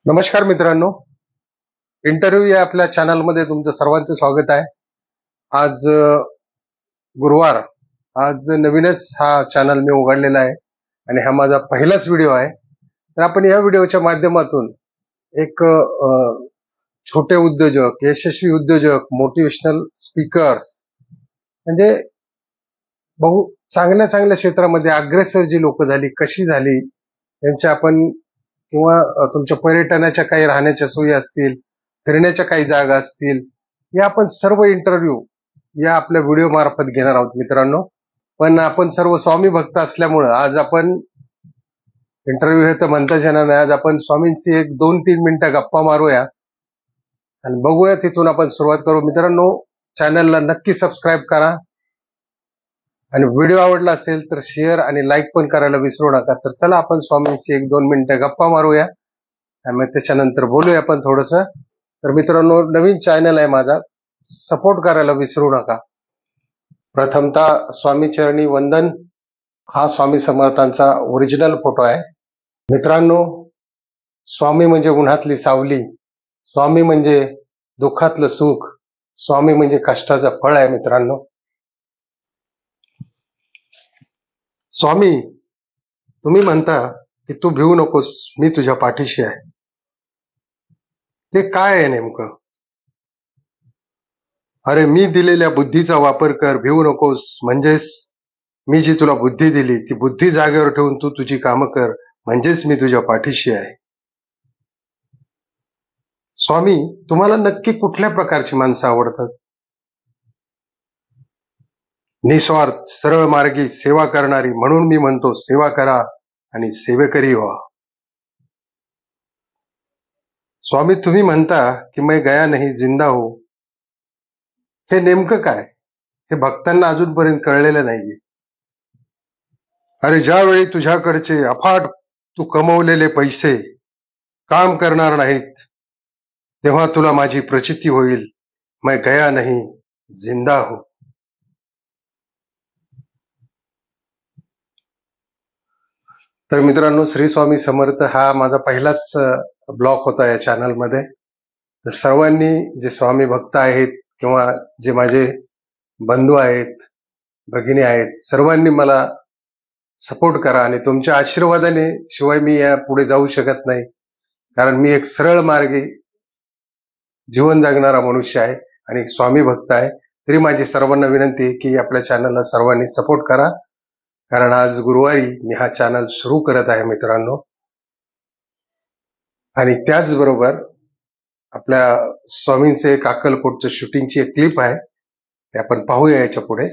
नमस्कार मित्रांनो, इंटरव्ह्यू या आपल्या चॅनलमध्ये तुमचं सर्वांचं स्वागत आहे. आज गुरुवार, आज नवीनच हा चॅनल मी उघडलेला आहे आणि हा माझा पहिलाच व्हिडिओ आहे. तर आपण या व्हिडिओच्या माध्यमातून एक छोटे उद्योजक, यशस्वी उद्योजक, मोटिवेशनल स्पीकर्स म्हणजे बहु चांगल्या चांगल्या क्षेत्रामध्ये अग्रेसर जी लोक झाली, कशी झाली, त्यांच्या आपण किंवा तुमच्या पर्यटनाच्या काही राहण्याच्या सोयी असतील, फिरण्याच्या काही जागा असतील, या आपण सर्व इंटरव्ह्यू या आपल्या व्हिडिओ मार्फत घेणार आहोत मित्रांनो. पण आपण सर्व स्वामी भक्त असल्यामुळं आज आपण इंटरव्ह्यू हे तर म्हणताच येणार नाही. आज आपण स्वामींची एक 2-3 मिनिटं गप्पा मारूया आणि बघूया, तिथून आपण सुरुवात करू. मित्रांनो, चॅनलला नक्की सबस्क्राईब करा आणि व्हिडिओ आवडला असेल तर शेअर आणि लाईक पण करायला विसरू नका. तर चला आपण स्वामींची 1-2 मिनिटं गप्पा मारूया आणि मग त्याच्यानंतर बोलूया आपण थोडंसं. तर मित्रांनो, नवीन चॅनल आहे माझा, सपोर्ट करायला विसरू नका. प्रथमतः स्वामी चरणी वंदन. हा स्वामी समर्थांचा ओरिजिनल फोटो आहे. मित्रांनो, स्वामी म्हणजे उन्हातली सावली, स्वामी म्हणजे दुःखातलं सुख, स्वामी म्हणजे कष्टाचं फळ आहे मित्रांनो. स्वामी, तुम्ही म्हणता की तू भिवू नकोस, मी तुझ्या पाठीशी आहे. ते काय आहे नेमकं? अरे, मी दिलेल्या बुद्धीचा वापर कर, भिवू नकोस. म्हणजेच मी जी तुला बुद्धी दिली, ती बुद्धी जागेवर ठेवून तू तुझी कामं कर, म्हणजेच मी तुझ्या पाठीशी आहे. स्वामी, तुम्हाला नक्की कुठल्या प्रकारची माणसं आवडतात? निस्वार्थ, सरळ मार्गी, सेवा करणारी. म्हणून मी म्हणतो, सेवा करा आणि सेवेकरी व्हा. स्वामी, तुम्ही म्हणता की मैं गया नहीं जिंदा हूं. हे नेमकं काय? हे भक्तांना अजूनपर्यंत कळलेलं नाहीये. अरे, ज्यावेळी तुझ्याकडचे अफाट तू कमवलेले पैसे काम करणार नाहीत, तेव्हा तुला माझी प्रचिती होईल, मैं गया नहीं जिंदा हूं. तर मित्रांनो, श्री स्वामी समर्थ हा माझा पहिलाच ब्लॉग होता या चॅनलमध्ये. तर सर्वांनी, जे स्वामी भक्त आहेत किंवा जे माझे बंधू आहेत, भगिनी आहेत, सर्वांनी मला सपोर्ट करा आणि तुमच्या आशीर्वादाने शिवाय मी या पुढे जाऊ शकत नाही. कारण मी एक सरळ मार्गी जीवन जगणारा मनुष्य आहे आणि एक स्वामी भक्त आहे. तरी माझी सर्वांना विनंती आहे की आपल्या चॅनलला सर्वांनी सपोर्ट करा. कारण आज गुरुवारी मी हा चॅनल सुरू करत आहे मित्रांनो. आणि त्याचबरोबर आपल्या स्वामींचे एक अक्कलकोटचं शूटिंगची एक क्लिप आहे, ते आपण पाहूया याच्या पुढे.